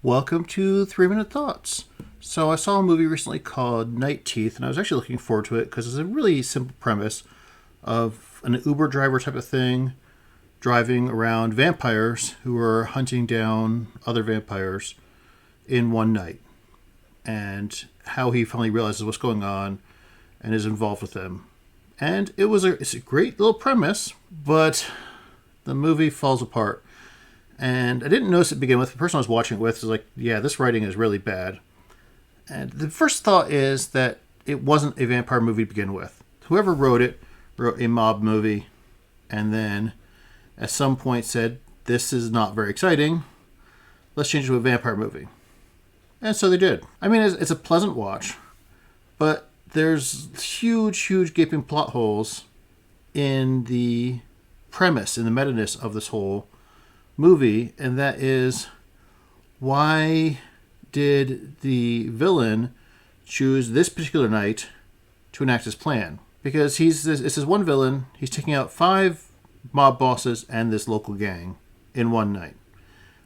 Welcome to 3 Minute Thoughts. So I saw a movie recently called Night Teeth, and I was actually looking forward to it because it's a really simple premise of an Uber driver type of thing driving around vampires who are hunting down other vampires in one night, and how he finally realizes what's going on and is involved with them. And it's a great little premise, but the movie falls apart. And I didn't notice it to begin with. The person I was watching it with was like, yeah, this writing is really bad. And the first thought is that it wasn't a vampire movie to begin with. Whoever wrote it wrote a mob movie and then at some point said, this is not very exciting. Let's change it to a vampire movie. And so they did. I mean, it's a pleasant watch, but there's huge gaping plot holes in the premise, in the meta-ness of this whole movie, and that is, why did the villain choose this particular night to enact his plan? Because it's this one villain. He's taking out 5 mob bosses and this local gang in one night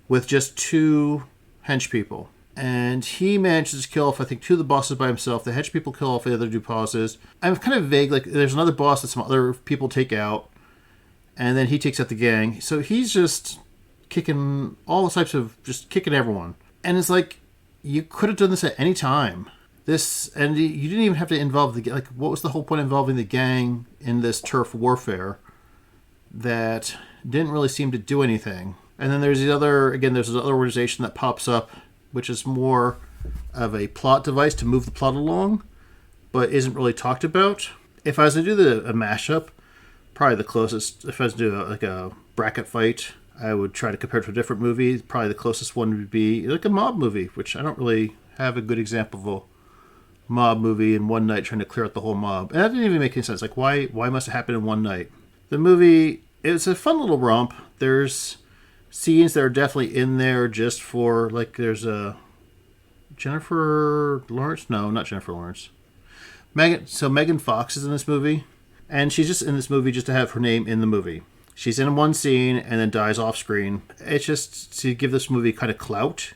with just 2 hench people. And he manages to kill off, I think, 2 of the bosses by himself. The hench people kill off the other 2 bosses. I'm kind of vague. Like, there's another boss that some other people take out, and then he takes out the gang. So he's just kicking all types of, just kicking everyone. And it's like, you could have done this at any time. And you didn't even have to involve what was the whole point of involving the gang in this turf warfare that didn't really seem to do anything? And then there's this other organization that pops up, which is more of a plot device to move the plot along, but isn't really talked about. If I was to do a mashup, probably the closest, if I was to do a bracket fight, I would try to compare it to a different movie. Probably the closest one would be like a mob movie, which I don't really have a good example of a mob movie in one night trying to clear out the whole mob. And that didn't even make any sense. Like, why must it happen in one night? The movie, it's a fun little romp. There's scenes that are definitely in there just for, like, there's a Jennifer Lawrence? No, not Jennifer Lawrence. Megan Fox is in this movie, and she's just in this movie just to have her name in the movie. She's in one scene and then dies off screen. It's just to give this movie kind of clout,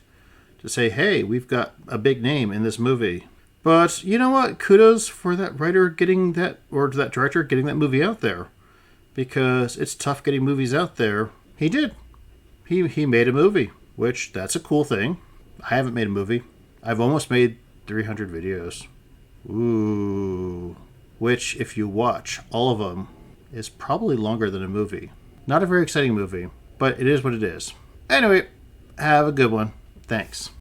to say, hey, we've got a big name in this movie. But you know what? Kudos for that writer getting that, or that director getting that movie out there, because it's tough getting movies out there. He did. He made a movie, which that's a cool thing. I haven't made a movie. I've almost made 300 videos. Ooh. Which, if you watch all of them, is probably longer than a movie. Not a very exciting movie, but it is what it is. Anyway, have a good one. Thanks.